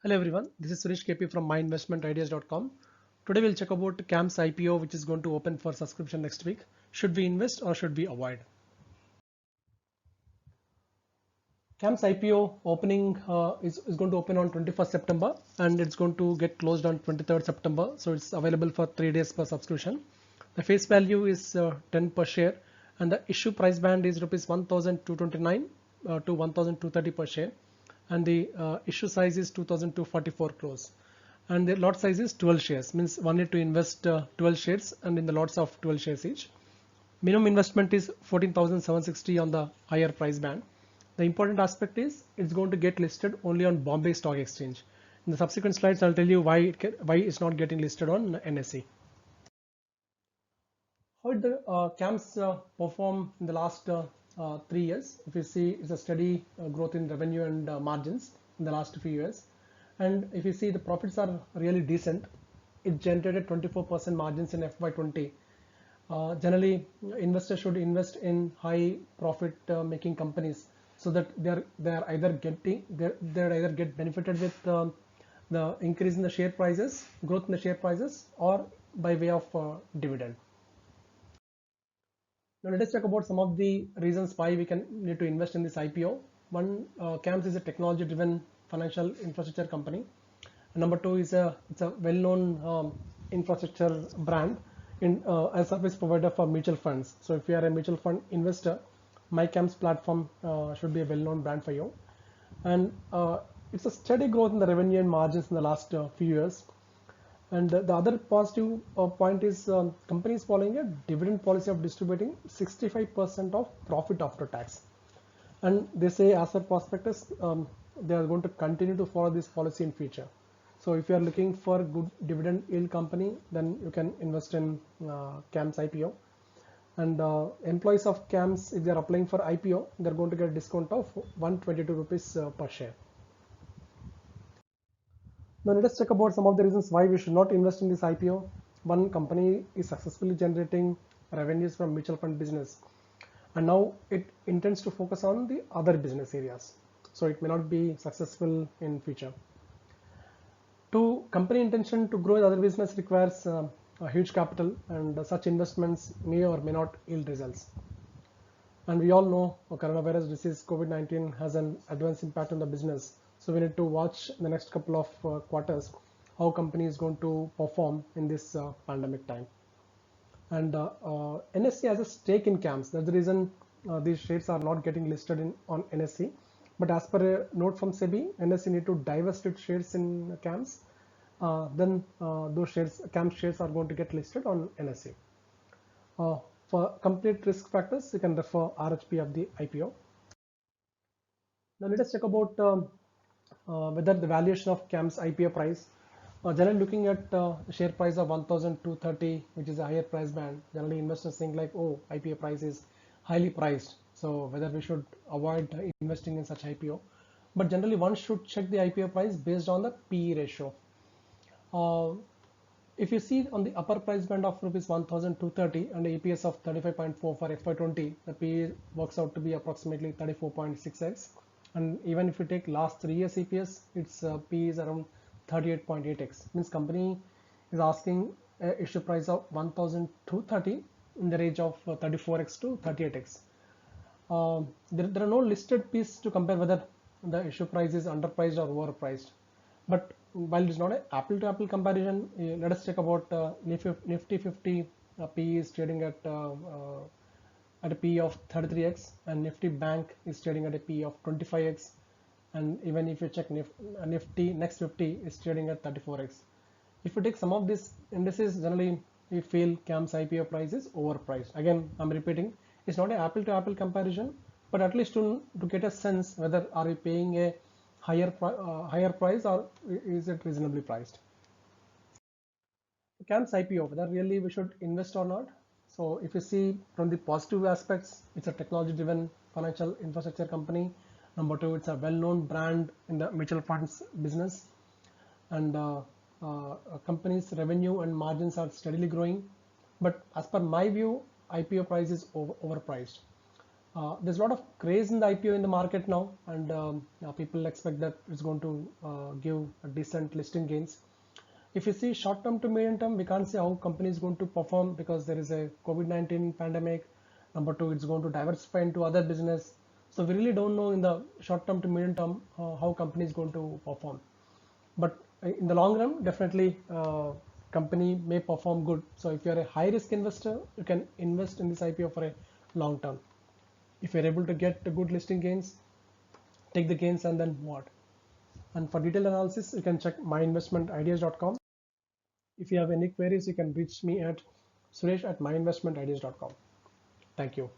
Hello everyone, this is Suresh KP from myinvestmentideas.com. Today we'll check about CAMS IPO which is going to open for subscription next week. Should we invest or should we avoid? CAMS IPO opening is going to open on 21st September and it's going to get closed on 23rd September. So it's available for 3 days per subscription. The face value is 10 per share and the issue price band is rupees 1229 to 1230 per share, and the issue size is 2244 crores, and the lot size is 12 shares, means one need to invest 12 shares and in the lots of 12 shares each. Minimum investment is 14,760 on the higher price band. The important aspect is it's going to get listed only on Bombay Stock Exchange. In the subsequent slides, I'll tell you why it's not getting listed on NSE. How did the CAMS perform in the last 3 years? If you see, it's a steady growth in revenue and margins in the last few years. And if you see, the profits are really decent. It generated 24% margins in FY20. Generally, investors should invest in high profit making companies so that they're either get benefited with the increase in the share prices, growth in the share prices, or by way of dividend. Now let us talk about some of the reasons why we can need to invest in this IPO. One, CAMS is a technology-driven financial infrastructure company. And number two is it's a well-known infrastructure brand in as a service provider for mutual funds. So if you are a mutual fund investor, MyCAMS platform should be a well-known brand for you. And it's a steady growth in the revenue and margins in the last few years. And the other positive point is companies following a dividend policy of distributing 65% of profit after tax. And they say, as per prospectus, they are going to continue to follow this policy in future. So if you are looking for a good dividend yield company, then you can invest in CAMS IPO. And employees of CAMS, if they are applying for IPO, they're going to get a discount of 122 rupees per share. Now let us check about some of the reasons why we should not invest in this IPO. One, company is successfully generating revenues from mutual fund business, and now it intends to focus on the other business areas, so it may not be successful in future. Two, company intention to grow the other business requires a huge capital, and such investments may or may not yield results. And we all know coronavirus disease COVID-19 has an adverse impact on the business. So we need to watch the next couple of quarters how company is going to perform in this pandemic time. And NSE has a stake in CAMS. That's the reason these shares are not getting listed on NSE. But as per a note from SEBI, NSE need to divest its shares in CAMS. Then those shares, CAMS shares, are going to get listed on NSE. For complete risk factors, you can refer RHP of the IPO. Now let us check about whether the valuation of CAMS IPO price. Generally looking at share price of 1,230, which is a higher price band, generally investors think like, oh, IPO price is highly priced, so whether we should avoid investing in such IPO. But generally one should check the IPO price based on the PE ratio. If you see on the upper price band of rupees 1,230 and EPS of 35.4 for FY20, the PE works out to be approximately 34.6x. And even if you take last 3 years EPS, its PE is around 38.8x. Means company is asking issue price of 1,230 in the range of 34x to 38x. There are no listed P's to compare whether the issue price is underpriced or overpriced. But while it's not an apple to apple comparison, let us check about Nifty 50 PE is trading at a PE of 33x, and Nifty Bank is trading at a PE of 25x, and even if you check Nifty Next 50 is trading at 34x. If you take some of these indices, generally we feel CAMS IPO price is overpriced. Again, I'm repeating, it's not an apple to apple comparison, but at least to get a sense whether are we paying a higher price or is it reasonably priced. CAMS IPO, whether really we should invest or not. So if you see from the positive aspects, it's a technology driven financial infrastructure company. Number two, it's a well-known brand in the mutual funds business, and company's revenue and margins are steadily growing. But as per my view, IPO price is overpriced. There's a lot of craze in the IPO in the market now, and people expect that it's going to give a decent listing gains. If you see short term to medium term, we can't say how company is going to perform because there is a COVID-19 pandemic. Number two, it's going to diversify into other business. So we really don't know in the short term to medium term how company is going to perform. But in the long run, definitely company may perform good. So if you're a high risk investor, you can invest in this IPO for a long term. If you're able to get the good listing gains, take the gains and then what? And for detailed analysis, you can check myinvestmentideas.com. If you have any queries, you can reach me at suresh@myinvestmentideas.com. Thank you.